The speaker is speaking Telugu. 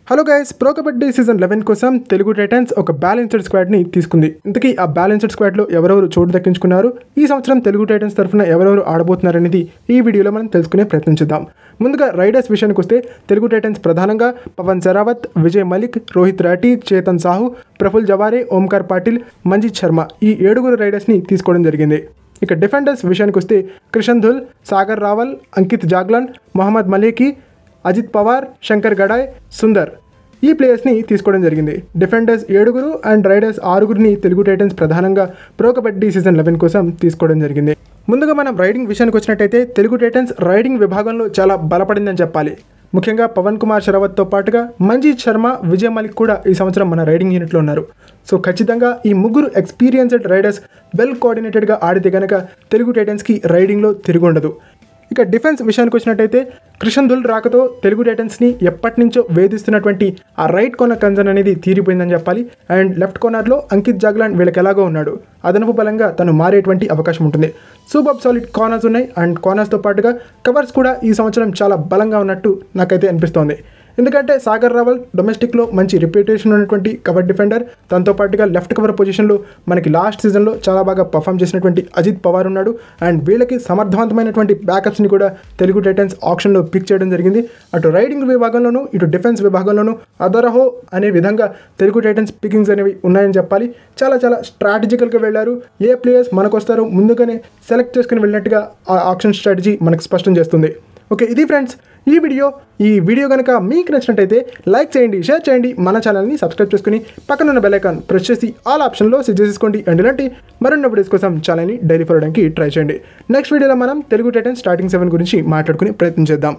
Hello guys, pro kabaddi season 11 కోసం తెలుగు టైటన్స్ ఒక బ్యాలెన్స్డ్ స్క్వాడ్ని తీసుకుంది. ఇంతకీ ఆ బ్యాలెన్స్డ్ స్క్వాడ్లో ఎవరెవరు చోటు దక్కించుకున్నారు, ఈ సంవత్సరం తెలుగు టైటన్స్ తరఫున ఎవరెవరు ఆడబోతున్నారనేది ఈ వీడియోలో మనం తెలుసుకునే ప్రయత్నించుద్దాం. ముందుగా రైడర్స్ విషయానికి వస్తే తెలుగు టైటన్స్ ప్రధానంగా పవన్ సెరావత్, విజయ్ మలిక్, రోహిత్ రాఠీ, చేతన్ సాహు, ప్రఫుల్ జవారే, ఓంకార్ పాటిల్, మంజిత్ శర్మ ఈ 7 రైడర్స్ని తీసుకోవడం జరిగింది. ఇక డిఫెండర్స్ విషయానికి వస్తే క్రిషన్ ధుల్, సాగర్ రావల్, అంకిత్ జాగ్లాన్, మొహమ్మద్ మలేకి, అజిత్ పవార్, శంకర్ గడాయ్, సుందర్ ఈ ప్లేయర్స్ని తీసుకోవడం జరిగింది. Defenders 7 and riders 6 Telugu Titans ప్రధానంగా ప్రో కబడ్డీ సీజన్ 11 కోసం తీసుకోవడం జరిగింది. ముందుగా మనం రైడింగ్ విషయానికి వచ్చినట్టయితే తెలుగు టైటన్స్ రైడింగ్ విభాగంలో చాలా బలపడిందని చెప్పాలి. ముఖ్యంగా పవన్ కుమార్ శరవత్తో పాటుగా మంజిత్ శర్మ, విజయ్ మలిక్ కూడా ఈ సంవత్సరం మన రైడింగ్ యూనిట్లో ఉన్నారు. సో ఖచ్చితంగా ఈ 3 ఎక్స్పీరియన్స్డ్ రైడర్స్ వెల్ కోఆర్డినేటెడ్గా ఆడితే కనుక తెలుగు టైటన్స్కి రైడింగ్లో తిరిగి ఉండదు. ఇక డిఫెన్స్ విషయానికి వచ్చినట్టయితే క్రిషన్ ధుల్ రాకతో తెలుగు టైటన్స్ని ఎప్పటి నుంచో వేధిస్తున్నటువంటి ఆ రైట్ కార్నర్ కన్సర్న్ అనేది తీరిపోయిందని చెప్పాలి. అండ్ లెఫ్ట్ కార్నర్లో అంకిత్ జాగ్లాన్ వీళ్ళకి ఎలాగో ఉన్నాడు, అదనపు బలంగా తను మారేటువంటి అవకాశం ఉంటుంది. సూపర్ సాలిడ్ కార్నర్స్ ఉన్నాయి అండ్ కార్నర్స్తో పాటుగా కవర్స్ కూడా ఈ సంవత్సరం చాలా బలంగా ఉన్నట్టు నాకైతే అనిపిస్తోంది. ఎందుకంటే సాగర్ రావల్ డొమెస్టిక్లో మంచి రెప్యుటేషన్ ఉన్నటువంటి కవర్ డిఫెండర్, దాంతో పాటుగా లెఫ్ట్ కవర్ పొజిషన్లో మనకి లాస్ట్ సీజన్లో చాలా బాగా పర్ఫామ్ చేసినటువంటి అజిత్ పవార్ ఉన్నాడు. అండ్ వీళ్ళకి సమర్థవంతమైనటువంటి బ్యాకప్స్ని కూడా తెలుగు టైటన్స్ ఆప్షన్లో పిక్ చేయడం జరిగింది. అటు రైడింగ్ విభాగంలోనూ ఇటు డిఫెన్స్ విభాగంలోనూ అదరహో అనే విధంగా తెలుగు టైటన్స్ పికింగ్స్ అనేవి ఉన్నాయని చెప్పాలి. చాలా స్ట్రాటజికల్గా వెళ్ళారు. ఏ ప్లేయర్స్ మనకు వస్తారో ముందుగానే సెలెక్ట్ చేసుకుని వెళ్ళినట్టుగా ఆ ఆప్షన్ స్ట్రాటజీ మనకు స్పష్టం చేస్తుంది. ఓకే, ఇది ఫ్రెండ్స్ ఈ వీడియో కనుక మీకు నచ్చినట్టయితే లైక్ చేయండి, షేర్ చేయండి, మన ఛానల్ని సబ్స్క్రైబ్ చేసుకుని పక్కనున్న బెల్ ఐకాన్ ప్రెస్ చేసి ఆల్ ఆప్షన్లో సెట్ చేసుకోండి. అండ్ ఇలాంటి మరిన్ని వీడియోస్ కోసం ఛానల్ని డైలీ ఫాలో అవడానికి ట్రై చేయండి. నెక్స్ట్ వీడియోలో మనం తెలుగు టైటన్స్ స్టార్టింగ్ 7 గురించి మాట్లాడుకుని ప్రయత్నం చేద్దాం.